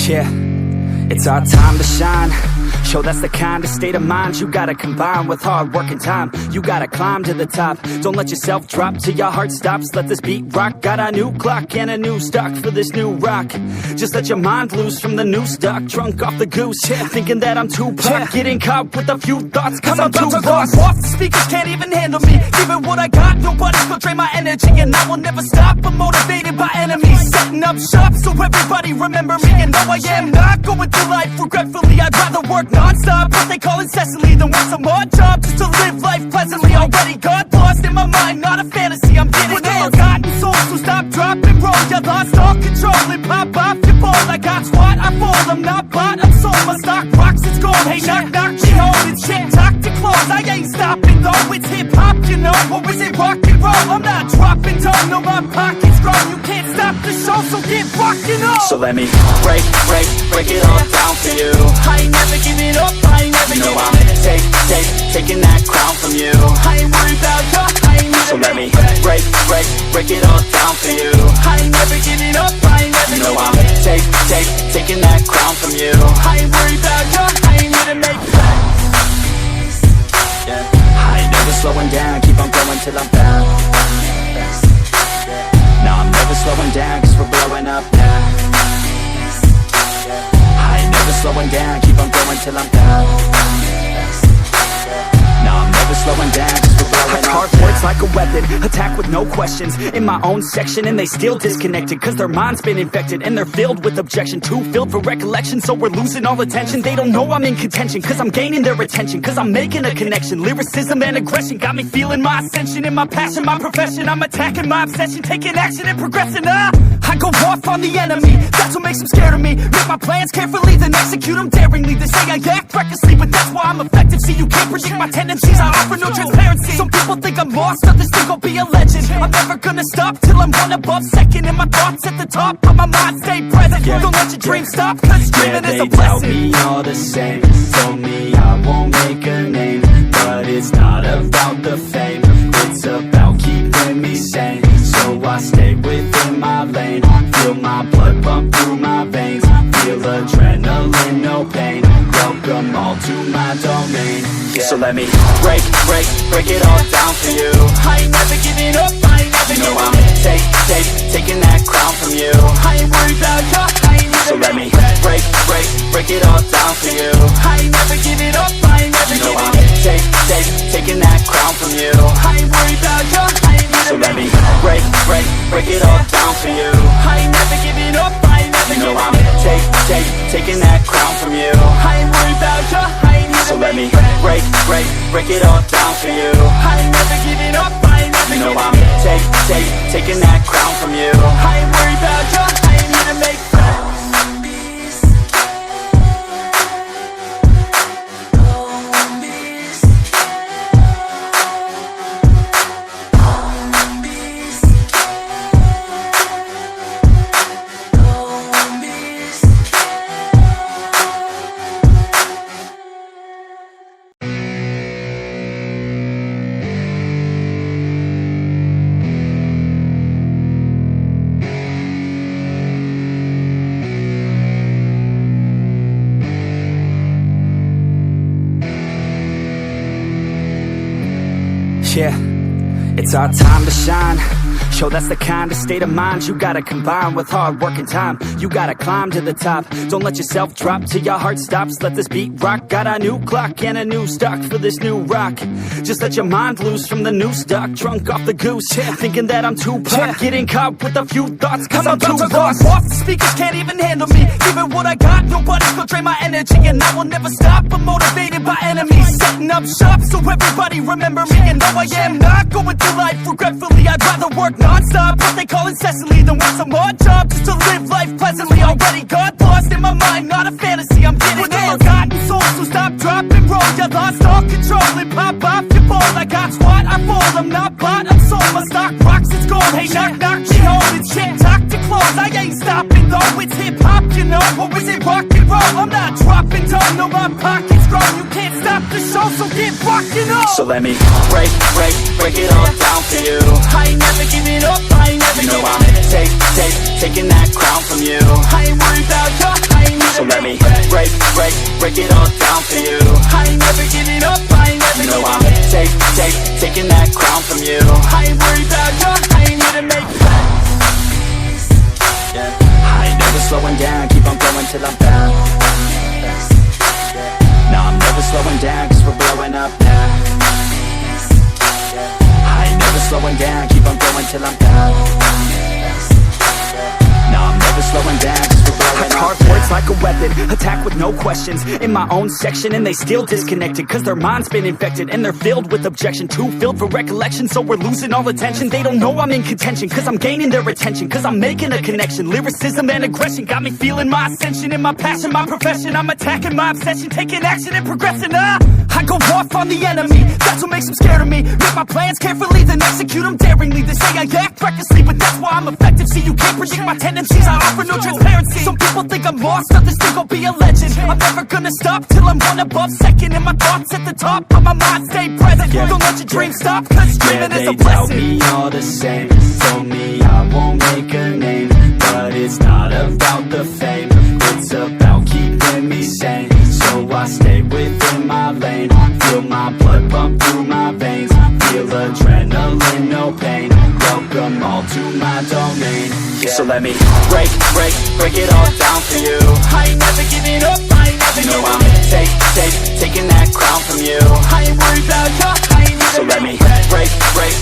Yeah, it's our time to shine. Show that's the kind of state of mind you gotta combine with hard work and time. You gotta climb to the top. Don't let yourself drop till your heart stops. Let this beat rock. Got a new clock and a new stock for this new rock. Just let your mind loose from the new stock. Drunk off the goose, thinking that I'm too pop. Getting caught with a few thoughts cause I'm too lost. Off the speakers can't even handle me. Even what I got, nobody's gonna drain my energy. And I will never stop, I'm motivated by enemies. Setting up shop so everybody remember me. And no, I am not going through life regretfully. I'd rather work non-stop, what they call incessantly, than work some odd job just to live life pleasantly. Already got lost in my mind, not a fantasy, I'm getting with a forgotten soul. So stop, drop, and roll. You lost all control and pop off your ball. I got squat, I fold, I'm not bought, I'm sold. My stock rocks, it's gold. Hey, knock, knock, she home. It's shit, talk to close. I ain't stopping though, it's hip-hop, you know. Or is it rock and roll? I'm not dropping down, no, my pocket's grown. You can't stop the show, so get rockin' on. So let me break it all down for you. I ain't never giving up, I ain't never giving up. Taking that crown from you. I ain't worried about you, I ain't need So let me break it all down for you. I ain't never giving up, I ain't never giving up. Taking that crown from you. I ain't worried about you, I ain't here to make friends. I ain't never slowing down, keep on going till I'm found. No, I'm never slowing down, cause we're blowing up now. I ain't never slowing down, keep on going till I'm down. No, I'm never slowing down, cause we're blowing up. Hard words like a weapon, attack with no questions. In my own section and they still disconnected, cause their mind's been infected and they're filled with objection. Too filled for recollection, so we're losing all attention. They don't know I'm in contention, cause I'm gaining their attention. Cause I'm making a connection, lyricism and aggression got me feeling my ascension. In my passion, my profession, I'm attacking my obsession. Taking action and progressing, I go off on the enemy, that's what makes them scared of me. Make my plans carefully, then execute them daringly. They say I act recklessly, but that's why I'm effective. See, you can't predict my tendencies, I offer no transparency. Some people think I'm lost, others think I'll be a legend. I'm never gonna stop till I'm one above second. And my thoughts at the top, but my mind stay present. Don't let your dreams stop, cause dreaming is a blessing. They tell me all the same, told me I won't make a name. But it's not about the fame, it's about keeping me sane. So I stay within my lane, feel my blood pump through my veins. Feel adrenaline, no pain, welcome all to my domain. So let me break it all down for you. I ain't never giving up, I ain't never giving up. I'm taking that crown from you. I ain't worried about you, I ain't here So to let make me friends. break it all down for you. I ain't never giving up, I ain't never giving I'm up. taking that crown from you. I ain't worried about you, I ain't here So to let me make break it all down for you. I ain't never giving up, I ain't never giving I'm up. taking that crown from you. I ain't worried about you, I ain't here So to let me make friends. break it all down for you. I ain't never giving up, I ain't never giving I'm up. taking that crown from you. I ain't worried about you, I ain't here to make friends. Yeah, it's our time to shine. Show that's the kind of state of mind you gotta combine with hard work and time. You gotta climb to the top. Don't let yourself drop till your heart stops. Let this beat rock. Got a new clock and a new stock for this new rock. Just let your mind loose from the new stock. Drunk off the goose, thinking that I'm too pop. Getting caught with a few thoughts cause I'm too lost. Off the speakers can't even handle me. Even what I got, nobody's gonna drain my energy. And I will never stop, I'm motivated by enemies. Setting up shop so everybody remember me. And no, I am not going through life regretfully. I'd rather work non-stop, what they call incessantly, than work some odd job just to live life pleasantly. Already got lost in my mind, not a fantasy, I'm getting with a forgotten soul. So stop, drop, and roll. You lost all control and pop off your ball. I got squat, I fold, I'm not bought, I'm sold. My stock rocks, it's gold. Hey, knock, knock, she home. It's shit, talk to close. I ain't stopping though, it's hip-hop, you know. Or is it rock and roll? I'm not dropping down, no, my pocket's grown. You can't stop the show, so get rockin' on. So let me break it all down for you. I ain't never giving up, I ain't never giving up. I'm taking that crown from you. I ain't worried about you, I ain't break it all down for you. I ain't never giving up, I ain't never You know giving I'm taking that crown from you. I ain't worried about you, I ain't here to make plans. I ain't never slowing down, keep on going till I'm down. No, I'm never slowing down, cause we're blowing up now. I ain't never slowing down, keep on going till I'm down. No, I'm never slowing down, cause we're blowing up. I carve words like a weapon, attack with no questions. In my own section and they still disconnected, cause their mind's been infected and they're filled with objection. Too filled for recollection, so we're losing all attention. They don't know I'm in contention, cause I'm gaining their attention, cause I'm making a connection. Lyricism and aggression got me feeling my ascension. In my passion, my profession, I'm attacking my obsession, taking action and progressing. I go off on the enemy, that's what makes them scared of me. Make my plans carefully, then execute them daringly. They say I act recklessly, but that's why I'm effective. See, you can't predict my tendencies, I offer no transparency. Some people think I'm lost, others think I'll be a legend. I'm never gonna stop till I'm one above second. And my thoughts at the top, but my mind stay present. Don't let your dreams stop, cause dreaming is a blessing. They doubt me all the same, told me I won't make a name. But it's not about the fame, it's about keeping me sane. So I stay within my lane, feel my blood pump through my veins, feel adrenaline, no pain. Welcome all to my domain. So let me break it all down for you. I ain't never giving up, I ain't never You know giving I'm taking that crown from you. I ain't worried about you, I ain't here So to let make me plans. break